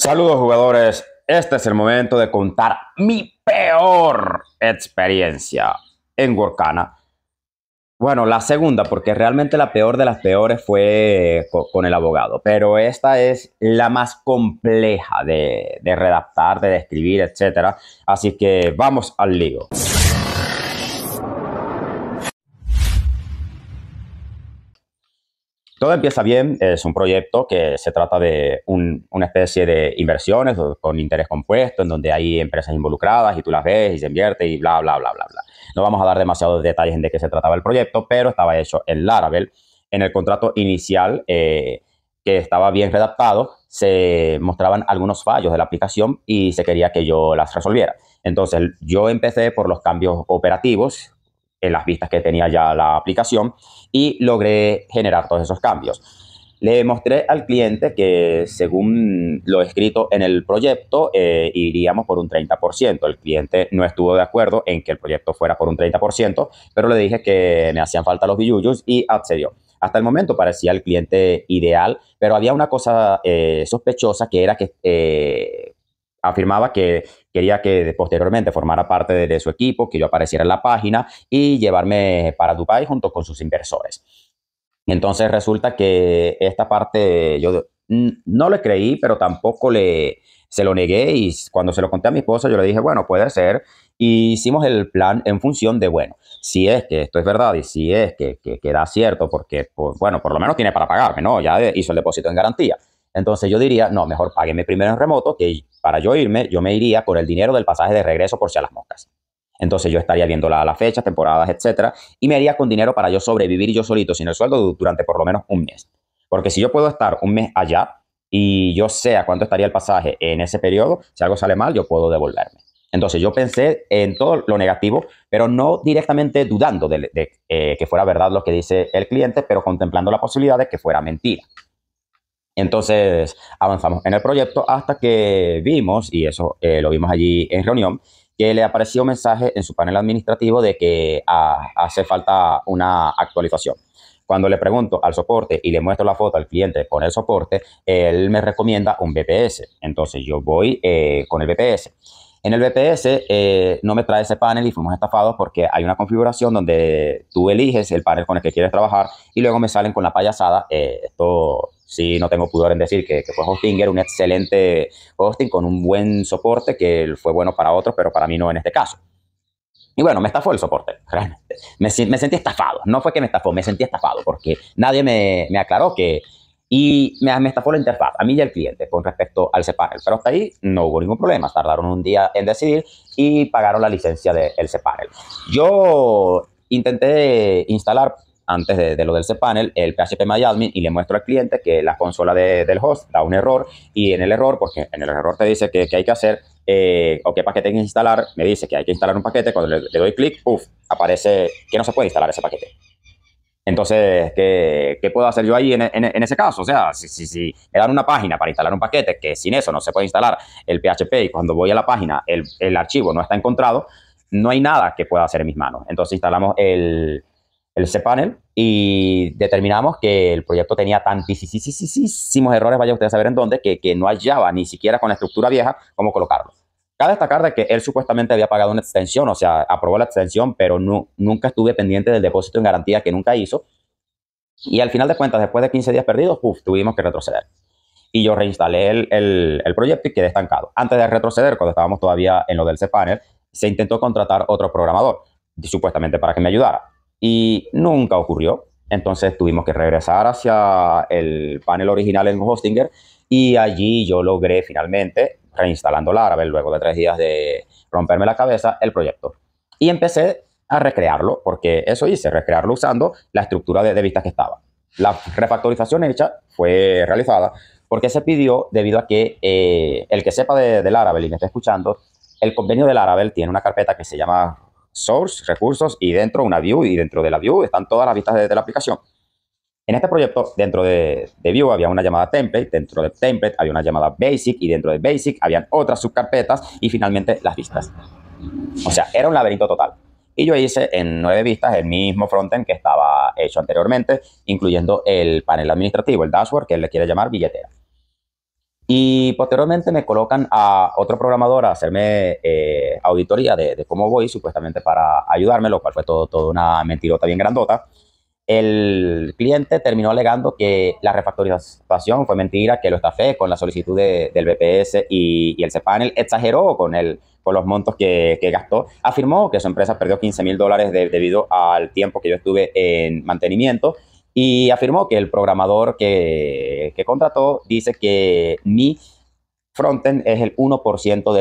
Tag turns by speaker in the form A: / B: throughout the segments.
A: Saludos jugadores, este es el momento de contar mi peor experiencia en Workana. Bueno, la segunda, porque realmente la peor de las peores fue con el abogado, pero esta es la más compleja de redactar, de describir, etcétera. Así que vamos al lío. Todo empieza bien, es un proyecto que se trata de una especie de inversiones con interés compuesto, en donde hay empresas involucradas y tú las ves y se invierte y bla, bla, bla, bla, bla. No vamos a dar demasiados detalles de qué se trataba el proyecto, pero estaba hecho en Laravel. En el contrato inicial, que estaba bien redactado, se mostraban algunos fallos de la aplicación y se quería que yo las resolviera. Entonces, yo empecé por los cambios operativos en las vistas que tenía ya la aplicación y logré generar todos esos cambios. Le mostré al cliente que según lo escrito en el proyecto iríamos por un 30%. El cliente no estuvo de acuerdo en que el proyecto fuera por un 30%, pero le dije que me hacían falta los billullos y accedió. Hasta el momento parecía el cliente ideal, pero había una cosa sospechosa que era que afirmaba que quería que posteriormente formara parte de su equipo, que yo apareciera en la página y llevarme para Dubái junto con sus inversores. Entonces resulta que esta parte yo no le creí, pero tampoco se lo negué, y cuando se lo conté a mi esposa yo le dije, bueno, puede ser, y hicimos el plan en función de, bueno, si es que esto es verdad y si es que da cierto, porque, pues, bueno, por lo menos tiene para pagarme, ¿no? Ya hizo el depósito en garantía. Entonces yo diría, no, mejor págueme primero en remoto, que para yo irme, yo me iría con el dinero del pasaje de regreso por si a las moscas. Entonces yo estaría viendo la fecha, temporadas, etcétera, y me haría con dinero para yo sobrevivir yo solito sin el sueldo durante por lo menos un mes. Porque si yo puedo estar un mes allá y yo sé a cuánto estaría el pasaje en ese periodo, si algo sale mal, yo puedo devolverme. Entonces yo pensé en todo lo negativo, pero no directamente dudando de que fuera verdad lo que dice el cliente, pero contemplando la posibilidad de que fuera mentira. Entonces avanzamos en el proyecto hasta que vimos, y eso lo vimos allí en reunión, que le apareció un mensaje en su panel administrativo de que hace falta una actualización. Cuando le pregunto al soporte y le muestro la foto al cliente con el soporte, él me recomienda un VPS. Entonces yo voy con el VPS. En el VPS no me trae ese panel y fuimos estafados porque hay una configuración donde tú eliges el panel con el que quieres trabajar y luego me salen con la payasada. Esto sí, no tengo pudor en decir que fue Hostinger, un excelente hosting con un buen soporte que fue bueno para otros, pero para mí no en este caso. Y bueno, me estafó el soporte, realmente. Me sentí estafado. No fue que me estafó, me sentí estafado porque nadie me aclaró que... Y me estafó la interfaz, a mí y al cliente, con respecto al cPanel. Pero hasta ahí no hubo ningún problema. Tardaron un día en decidir y pagaron la licencia del cPanel. Yo intenté instalar, antes de lo del cPanel, el PHPMyAdmin y le muestro al cliente que la consola del host da un error, y en el error, porque en el error te dice que hay que hacer o qué paquete hay que instalar, me dice que hay que instalar un paquete. Cuando le doy clic, aparece que no se puede instalar ese paquete. Entonces, ¿qué puedo hacer yo ahí en ese caso? O sea, si me dan una página para instalar un paquete que sin eso no se puede instalar el PHP, y cuando voy a la página el archivo no está encontrado, no hay nada que pueda hacer en mis manos. Entonces instalamos el cPanel y determinamos que el proyecto tenía tantísimos errores, vaya usted a saber en dónde, que no hallaba ni siquiera con la estructura vieja cómo colocarlo. Cabe destacar de que él supuestamente había pagado una extensión, o sea, aprobó la extensión, pero nunca estuve pendiente del depósito en garantía que nunca hizo. Y al final de cuentas, después de 15 días perdidos, tuvimos que retroceder. Y yo reinstalé el proyecto y quedé estancado. Antes de retroceder, cuando estábamos todavía en lo del cPanel, se intentó contratar otro programador, supuestamente para que me ayudara. Y nunca ocurrió. Entonces tuvimos que regresar hacia el panel original en Hostinger, y allí yo logré finalmente, reinstalando Laravel luego de 3 días de romperme la cabeza, el proyecto. Y empecé a recrearlo, porque eso hice, recrearlo usando la estructura de vistas que estaba. La refactorización hecha fue realizada porque se pidió debido a que el que sepa de Laravel y me está escuchando, el convenio de Laravel tiene una carpeta que se llama Source, recursos, y dentro una view, y dentro de la view están todas las vistas de la aplicación. En este proyecto, dentro de View había una llamada Template, dentro de Template había una llamada Basic, y dentro de Basic habían otras subcarpetas, y finalmente las vistas. O sea, era un laberinto total. Y yo hice en 9 vistas el mismo frontend que estaba hecho anteriormente, incluyendo el panel administrativo, el dashboard, que él le quiere llamar billetera. Y posteriormente me colocan a otro programador a hacerme auditoría de cómo voy, supuestamente para ayudarme, lo cual fue todo una mentirota bien grandota. El cliente terminó alegando que la refactorización fue mentira, que lo estafé con la solicitud del BPS y el cPanel exageró con los montos que gastó. Afirmó que su empresa perdió $15,000 debido al tiempo que yo estuve en mantenimiento y afirmó que el programador que contrató dice que mi frontend es el 1%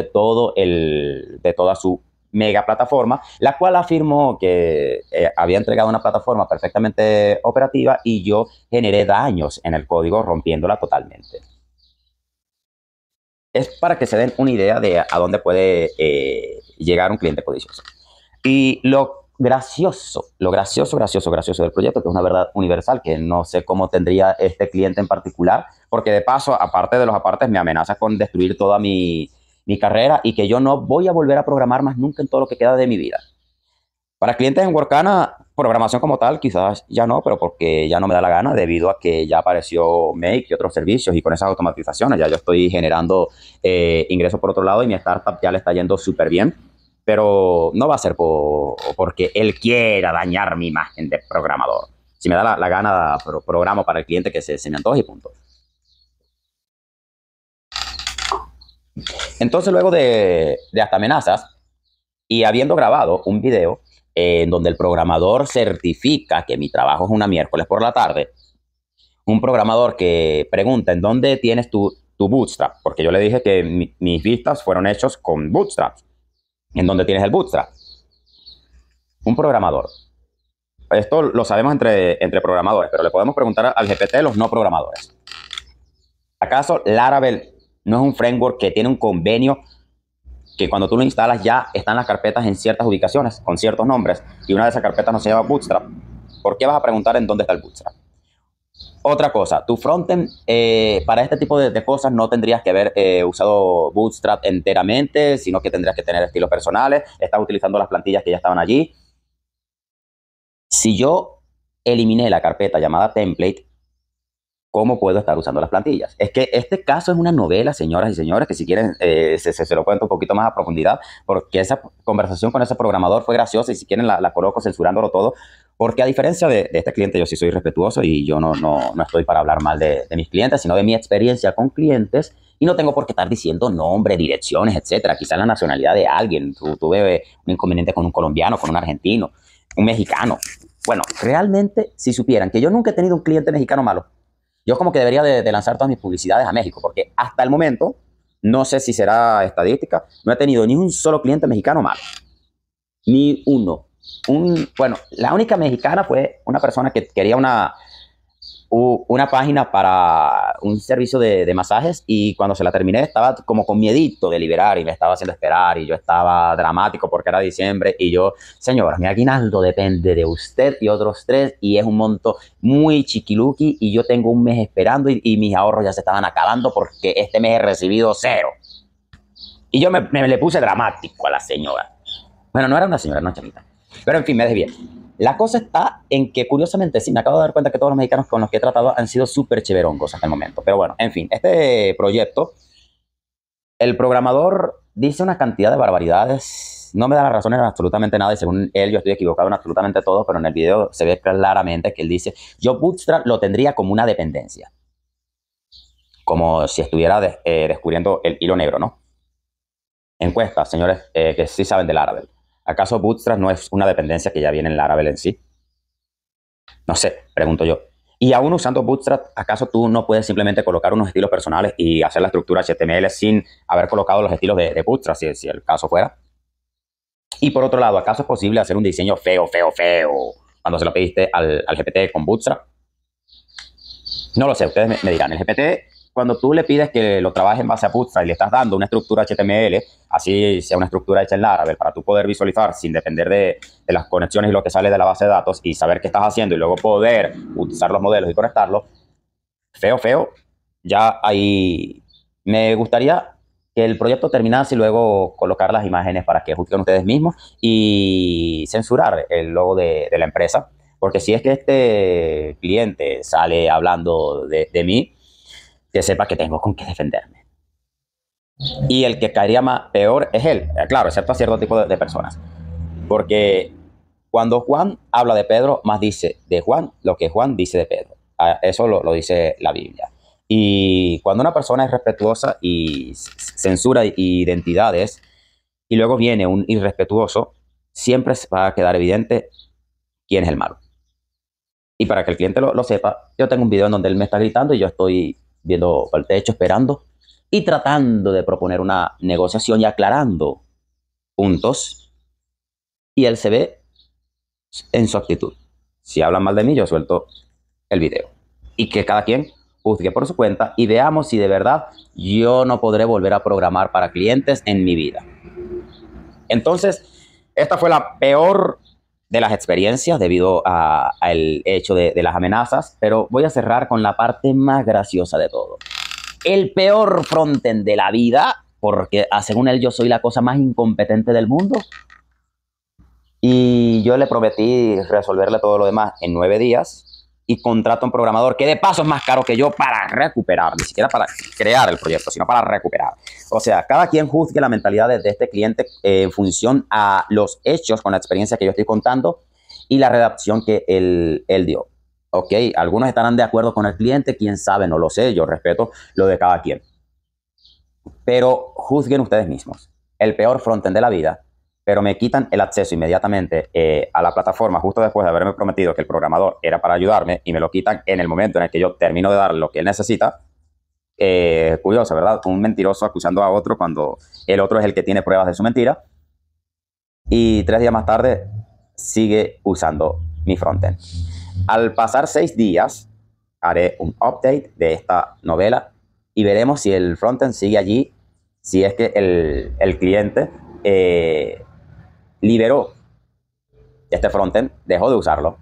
A: de toda su mega plataforma, la cual afirmó que había entregado una plataforma perfectamente operativa y yo generé daños en el código rompiéndola totalmente. Es para que se den una idea de a dónde puede llegar un cliente codicioso. Y lo gracioso del proyecto, que es una verdad universal, que no sé cómo tendría este cliente en particular, porque de paso, aparte de los apartes, me amenaza con destruir toda mi carrera y que yo no voy a volver a programar más nunca en todo lo que queda de mi vida. Para clientes en Workana, programación como tal, quizás ya no, pero porque ya no me da la gana debido a que ya apareció Make y otros servicios y con esas automatizaciones ya yo estoy generando ingresos por otro lado y mi startup ya le está yendo súper bien. Pero no va a ser porque él quiera dañar mi imagen de programador. Si me da la gana, programo para el cliente que se me antoje y punto. Entonces, luego de hasta amenazas y habiendo grabado un video en donde el programador certifica que mi trabajo es una miércoles por la tarde, un programador que pregunta en dónde tienes tu Bootstrap, porque yo le dije que mis vistas fueron hechos con Bootstrap. ¿En dónde tienes el Bootstrap? Un programador. Esto lo sabemos entre programadores, pero le podemos preguntar al GPT los no programadores. ¿Acaso Laravel no es un framework que tiene un convenio que cuando tú lo instalas ya están las carpetas en ciertas ubicaciones, con ciertos nombres, y una de esas carpetas no se llama Bootstrap? ¿Por qué vas a preguntar en dónde está el Bootstrap? Otra cosa, tu frontend para este tipo de cosas no tendrías que haber usado Bootstrap enteramente, sino que tendrías que tener estilos personales, estás utilizando las plantillas que ya estaban allí. Si yo eliminé la carpeta llamada template, ¿cómo puedo estar usando las plantillas? Es que este caso es una novela, señoras y señores, que si quieren se lo cuento un poquito más a profundidad, porque esa conversación con ese programador fue graciosa y si quieren la coloco censurándolo todo, porque a diferencia de este cliente, yo sí soy respetuoso y yo no estoy para hablar mal de mis clientes, sino de mi experiencia con clientes y no tengo por qué estar diciendo nombre, direcciones, etcétera. Quizás la nacionalidad de alguien. Tuve un inconveniente con un colombiano, con un argentino, un mexicano. Bueno, realmente, si supieran que yo nunca he tenido un cliente mexicano malo, yo como que debería de lanzar todas mis publicidades a México, porque hasta el momento, no sé si será estadística, no he tenido ni un solo cliente mexicano malo. Ni uno. Bueno, la única mexicana fue una persona que quería una página para un servicio de masajes y cuando se la terminé estaba como con miedito de liberar y me estaba haciendo esperar y yo estaba dramático porque era diciembre y yo, señora, mi aguinaldo depende de usted y otros 3 y es un monto muy chiquiluki y yo tengo un mes esperando y mis ahorros ya se estaban acabando porque este mes he recibido 0. Y yo me le puse dramático a la señora. Bueno, no era una señora, era una chamita. Pero en fin, me desvié. La cosa está en que, curiosamente, sí, me acabo de dar cuenta que todos los mexicanos con los que he tratado han sido súper chéverongos hasta el momento. Pero bueno, en fin, este proyecto, el programador dice una cantidad de barbaridades. No me da las razones en absolutamente nada y según él yo estoy equivocado en absolutamente todo, pero en el video se ve claramente que él dice, yo Bootstrap lo tendría como una dependencia. Como si estuviera descubriendo el hilo negro, ¿no? Encuesta, señores que sí saben del Laravel. ¿Acaso Bootstrap no es una dependencia que ya viene en Laravel en sí? No sé, pregunto yo. Y aún usando Bootstrap, ¿acaso tú no puedes simplemente colocar unos estilos personales y hacer la estructura HTML sin haber colocado los estilos de Bootstrap, si el caso fuera? Y por otro lado, ¿acaso es posible hacer un diseño feo cuando se lo pediste al GPT con Bootstrap? No lo sé, ustedes me dirán. El GPT, cuando tú le pides que lo trabaje en base a Bootstrap y le estás dando una estructura HTML, así sea una estructura hecha en Laravel, para tú poder visualizar sin depender de las conexiones y lo que sale de la base de datos y saber qué estás haciendo y luego poder utilizar los modelos y conectarlos, feo, ya ahí me gustaría que el proyecto terminase y luego colocar las imágenes para que juzguen ustedes mismos y censurar el logo de la empresa. Porque si es que este cliente sale hablando de mí, que sepa que tengo con qué defenderme. Y el que caería más peor es él, claro, excepto a cierto tipo de personas. Porque cuando Juan habla de Pedro, más dice de Juan lo que Juan dice de Pedro. Eso lo dice la Biblia. Y cuando una persona es respetuosa y censura identidades, y luego viene un irrespetuoso, siempre va a quedar evidente quién es el malo. Y para que el cliente lo sepa, yo tengo un video en donde él me está gritando y yo estoy viendo el techo, esperando y tratando de proponer una negociación y aclarando puntos. Y él se ve en su actitud. Si hablan mal de mí, yo suelto el video. Y que cada quien juzgue por su cuenta y veamos si de verdad yo no podré volver a programar para clientes en mi vida. Entonces, esta fue la peor de las experiencias debido al hecho de las amenazas, pero voy a cerrar con la parte más graciosa de todo. El peor frontend de la vida, porque según él yo soy la cosa más incompetente del mundo, y yo le prometí resolverle todo lo demás en 9 días y contrato a un programador que de paso es más caro que yo para recuperar, ni siquiera para crear el proyecto, sino para recuperar. O sea, cada quien juzgue la mentalidad de este cliente en función a los hechos con la experiencia que yo estoy contando y la redacción que él dio. Ok, algunos estarán de acuerdo con el cliente, quién sabe, no lo sé, yo respeto lo de cada quien. Pero juzguen ustedes mismos. El peor frontend de la vida, pero me quitan el acceso inmediatamente a la plataforma justo después de haberme prometido que el programador era para ayudarme y me lo quitan en el momento en el que yo termino de dar lo que él necesita. Curioso, ¿verdad? Un mentiroso acusando a otro cuando el otro es el que tiene pruebas de su mentira. Y 3 días más tarde sigue usando mi frontend. Al pasar 6 días, haré un update de esta novela y veremos si el frontend sigue allí, si es que el cliente liberó este frontend, dejó de usarlo,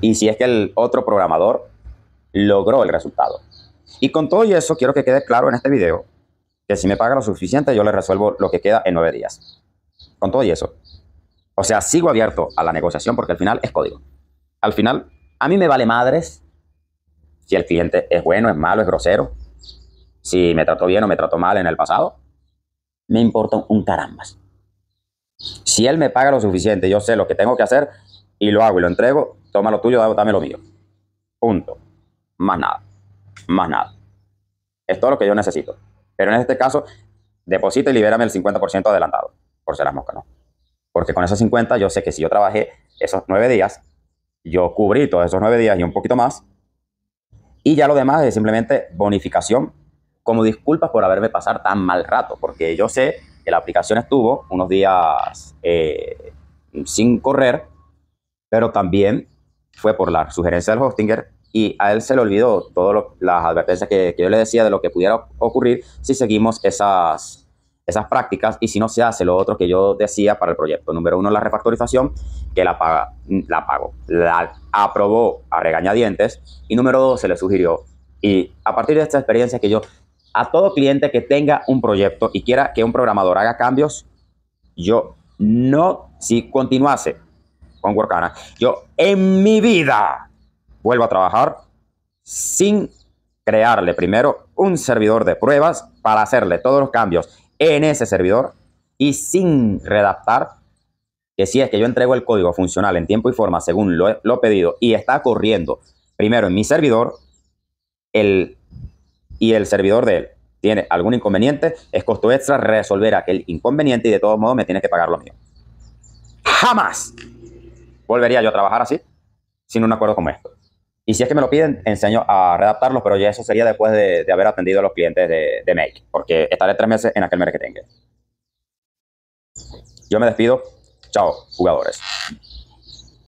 A: y si es que el otro programador logró el resultado. Y con todo y eso, quiero que quede claro en este video que si me paga lo suficiente, yo le resuelvo lo que queda en 9 días. Con todo y eso. O sea, sigo abierto a la negociación porque al final es código. Al final, a mí me vale madres si el cliente es bueno, es malo, es grosero, si me trató bien o me trató mal en el pasado. Me importa un carambas. Si él me paga lo suficiente, yo sé lo que tengo que hacer y lo hago y lo entrego, toma lo tuyo, dame lo mío. Punto. Más nada. Más nada. Es todo lo que yo necesito. Pero en este caso, deposita y libérame el 50% adelantado. Por ser las moscas, ¿no? Porque con esos 50 yo sé que si yo trabajé esos 9 días, yo cubrí todos esos 9 días y un poquito más. Y ya lo demás es simplemente bonificación como disculpas por haberme pasado tan mal rato. Porque yo sé que la aplicación estuvo unos días sin correr, pero también fue por la sugerencia del hostinger y a él se le olvidó todas las advertencias que yo le decía de lo que pudiera ocurrir si seguimos esas prácticas y si no se hace lo otro que yo decía para el proyecto. Número 1, la refactorización, que la pagó, la aprobó a regañadientes, y número 2, se le sugirió. Y a partir de esta experiencia que yo, a todo cliente que tenga un proyecto y quiera que un programador haga cambios, yo no, si continuase con Workana, yo en mi vida vuelvo a trabajar sin crearle primero un servidor de pruebas para hacerle todos los cambios en ese servidor y sin redactar que si es que yo entrego el código funcional en tiempo y forma según lo pedido y está corriendo primero en mi servidor y el servidor de él tiene algún inconveniente, es costo extra resolver aquel inconveniente y de todos modos me tiene que pagar lo mío. Jamás volvería yo a trabajar así sin un acuerdo como esto. Y si es que me lo piden, enseño a redactarlos, pero ya eso sería después de haber atendido a los clientes de Make, porque estaré 3 meses en aquel merequetengue. Yo me despido. Chao, jugadores.